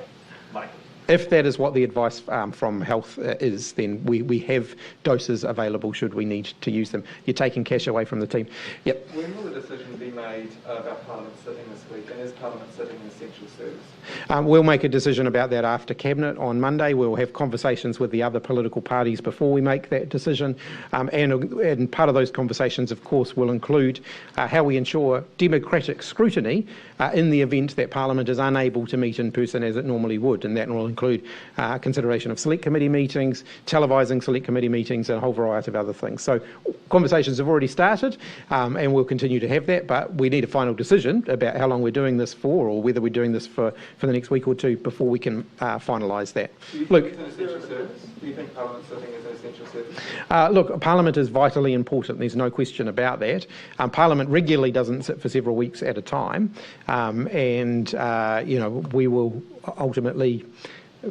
later. If that is what the advice from health is, then we have doses available should we need to use them. You're taking cash away from the team. Yep. When will the decision be made about Parliament sitting this week, and is Parliament sitting in essential service? We'll make a decision about that after Cabinet on Monday. We'll have conversations with the other political parties before we make that decision, and part of those conversations, of course, will include how we ensure democratic scrutiny in the event that Parliament is unable to meet in person as it normally would, and that will include consideration of select committee meetings, televising select committee meetings, and a whole variety of other things. So conversations have already started, and we'll continue to have that, but we need a final decision about how long we're doing this for, or whether we're doing this for the next week or two before we can finalise that. Luke? Do you think Parliament sitting is an essential service? Look, Parliament is vitally important. There's no question about that. Parliament regularly doesn't sit for several weeks at a time, and we will ultimately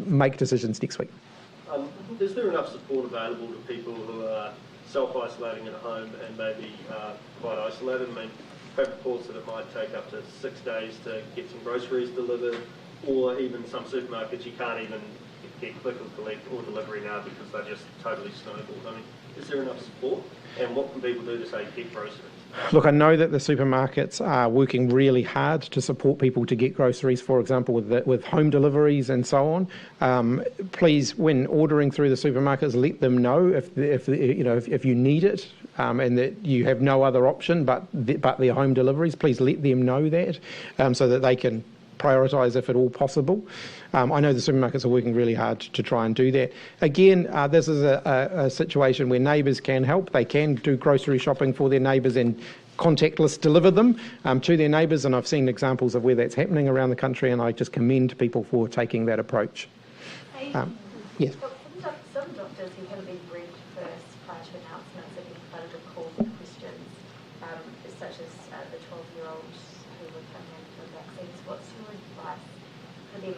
make decisions next week. Is there enough support available to people who are self-isolating at home and maybe quite isolated? I mean, I've had reports that it might take up to 6 days to get some groceries delivered, or even some supermarkets you can't even get click or collect or delivery now because they're just totally snowballed. I mean, is there enough support? And what can people do to, say, get groceries? Look, I know that the supermarkets are working really hard to support people to get groceries, for example, with home deliveries and so on. Please, when ordering through the supermarkets, let them know if you need it and that you have no other option but their home deliveries. Please let them know that so that they can prioritise if at all possible. I know the supermarkets are working really hard to try and do that. Again, this is a situation where neighbours can help. They can do grocery shopping for their neighbours and contactless deliver them to their neighbours, and I've seen examples of where that's happening around the country, and I just commend people for taking that approach. Yes. Some doctors who haven't been briefed first prior to announcements have been flooded with calls and questions, such as the 12-year-olds who were coming in for vaccines. What's your advice for them?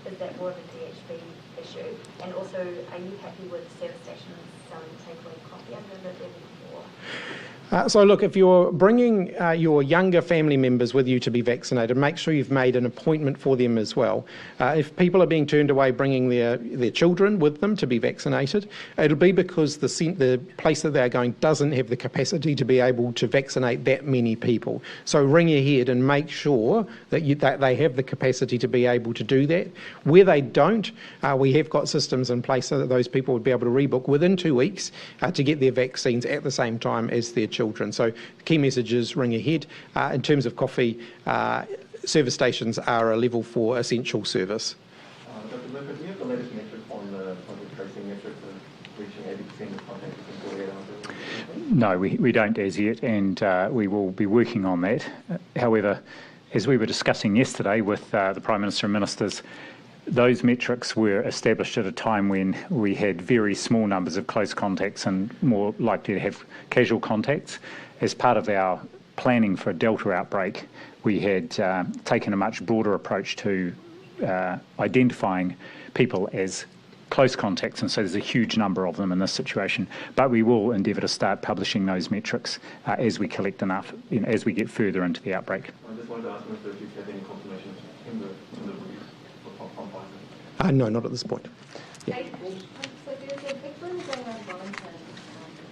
Is that more of a DHB issue? And also, are you happy with service stations selling takeaway coffee under the level 4? So look, if you're bringing your younger family members with you to be vaccinated, make sure you've made an appointment for them as well. If people are being turned away bringing their children with them to be vaccinated, it'll be because the place that they're going doesn't have the capacity to be able to vaccinate that many people. So ring ahead and make sure that they have the capacity to be able to do that. Where they don't, we have got systems in place so that those people would be able to rebook within 2 weeks to get their vaccines at the same time as their children. So the key message is ring ahead. In terms of coffee, service stations are a level 4 essential service. Dr. Bloomfield, do you have the latest metric on the tracing metric of reaching 80% of contacts in 48 hours? No, we don't as yet, and we will be working on that. However, as we were discussing yesterday with the Prime Minister and Ministers, those metrics were established at a time when we had very small numbers of close contacts and more likely to have casual contacts. As part of our planning for a Delta outbreak, we had taken a much broader approach to identifying people as close contacts, and so there's a huge number of them in this situation. But we will endeavour to start publishing those metrics as we collect enough, as we get further into the outbreak. I just wanted to ask Mr. if you've had any confirmation in the review from Pfizer. No, not at this point. Yeah. So there's a big room going around Wellington,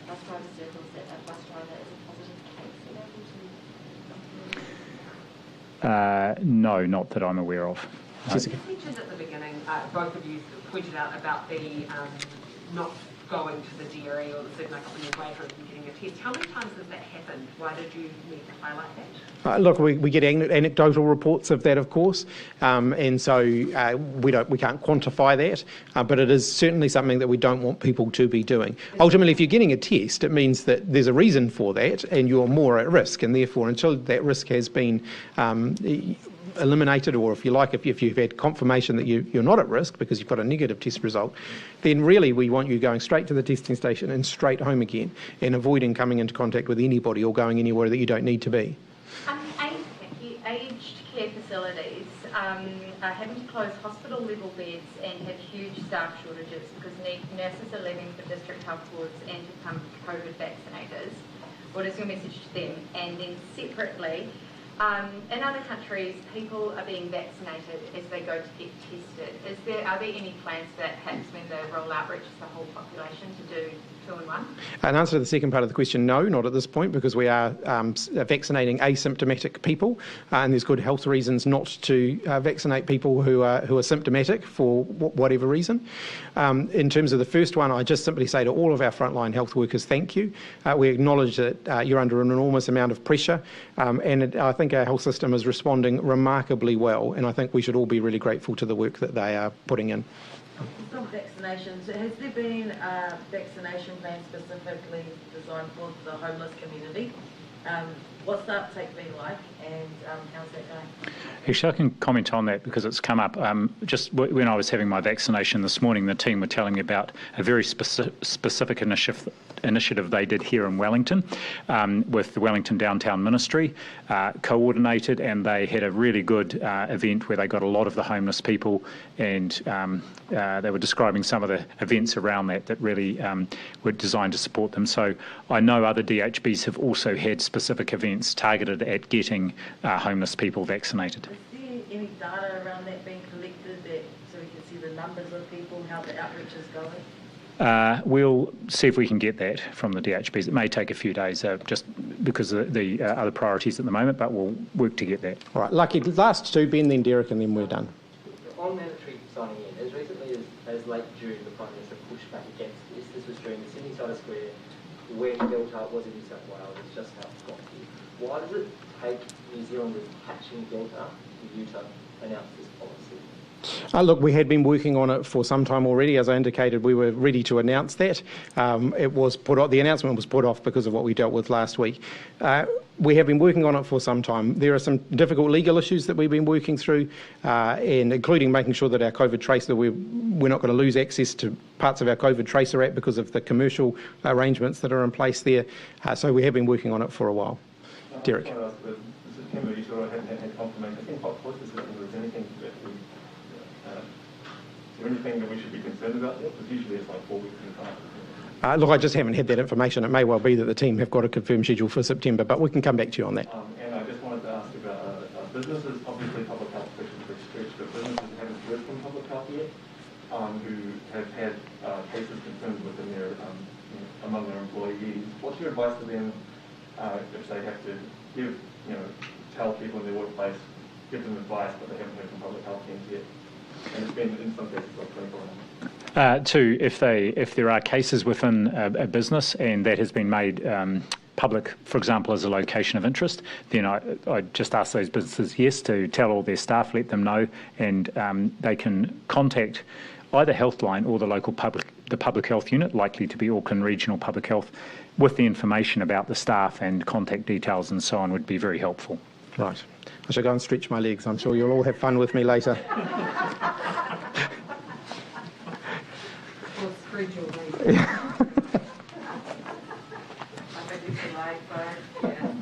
bus driver circles, that a bus driver is a positive case. No, not that I'm aware of. You mentioned at the beginning, both of you pointed out about the not going to the dairy or the supermarket when you're waiting and getting a test. How many times has that happened? Why did you need to highlight that? Look, we get anecdotal reports of that, of course, and so we can't quantify that, but it is certainly something that we don't want people to be doing. Ultimately, if you're getting a test, it means that there's a reason for that, and you're more at risk, and therefore, until that risk has been eliminated, or if you like, if you've had confirmation that you're not at risk because you've got a negative test result, then really we want you going straight to the testing station and straight home again, and avoiding coming into contact with anybody or going anywhere that you don't need to be. Aged care facilities are having to close hospital level beds and have huge staff shortages because nurses are leaving for district health boards and to become COVID vaccinators. What is your message to them? And then separately, in other countries, people are being vaccinated as they go to get tested. Are there any plans that perhaps when the rollout reaches the whole population to do 2 in 1? An answer to the second part of the question, no, not at this point, because we are vaccinating asymptomatic people, and there's good health reasons not to vaccinate people who are symptomatic for whatever reason. In terms of the first one, I just simply say to all of our frontline health workers, thank you. We acknowledge that you're under an enormous amount of pressure, and I think think our health system is responding remarkably well, and I think we should all be really grateful to the work that they are putting in. Some vaccinations. Has there been a vaccination plan specifically designed for the homeless community? What's the uptake been like, and how's that going? Actually, I can comment on that because it's come up. Just when I was having my vaccination this morning, the team were telling me about a very specific initiative they did here in Wellington with the Wellington Downtown Ministry, coordinated, and they had a really good event where they got a lot of the homeless people, and they were describing some of the events around that really were designed to support them. So I know other DHBs have also had specific events targeted at getting homeless people vaccinated. Is there any data around that being collected so we can see the numbers of people, how the outreach is going? We'll see if we can get that from the DHBs. It may take a few days just because of the other priorities at the moment, but we'll work to get that. All right, Lucky, last two, Ben, then Derek, and then we're done. On mandatory signing in, as recently as late June, the Prime Minister pushed back against this. This was during the Sydney Cider Square when Delta was in New South Wales. It's just how it got here. Why does it take New Zealanders catching Delta for you to announce this policy? Look, we had been working on it for some time already. As I indicated, we were ready to announce that. It was put off. The announcement was put off because of what we dealt with last week. We have been working on it for some time. There are some difficult legal issues that we've been working through, and including making sure that our COVID tracer, we're not going to lose access to parts of our COVID tracer app because of the commercial arrangements that are in place there. So we have been working on it for a while. Derek. September, you sort of had confirmation. I think what was the September? Is anything that is there anything that we should be concerned about there? Because usually it's like 4 weeks in advance. Look, I just haven't had that information. It may well be that the team have got a confirmed schedule for September, but we can come back to you on that. And I just wanted to ask about businesses. Obviously, public health officials are stretched, but businesses who haven't heard from public health yet, who have had cases confirmed within their among their employees. What's your advice to them if they have to give, tell people in their workplace, give them advice, but they haven't heard from public health teams yet? And it's been in some cases like 24 hours. Two, if there are cases within a business and that has been made public, for example, as a location of interest, then I just ask those businesses, yes, to tell all their staff, let them know, and they can contact either Healthline or the local public health unit, likely to be Auckland Regional Public Health, with the information about the staff and contact details and so on would be very helpful. Right. I shall go and stretch my legs. I'm sure you'll all have fun with me later. Or spread your legs. I think it's a leg, but yeah.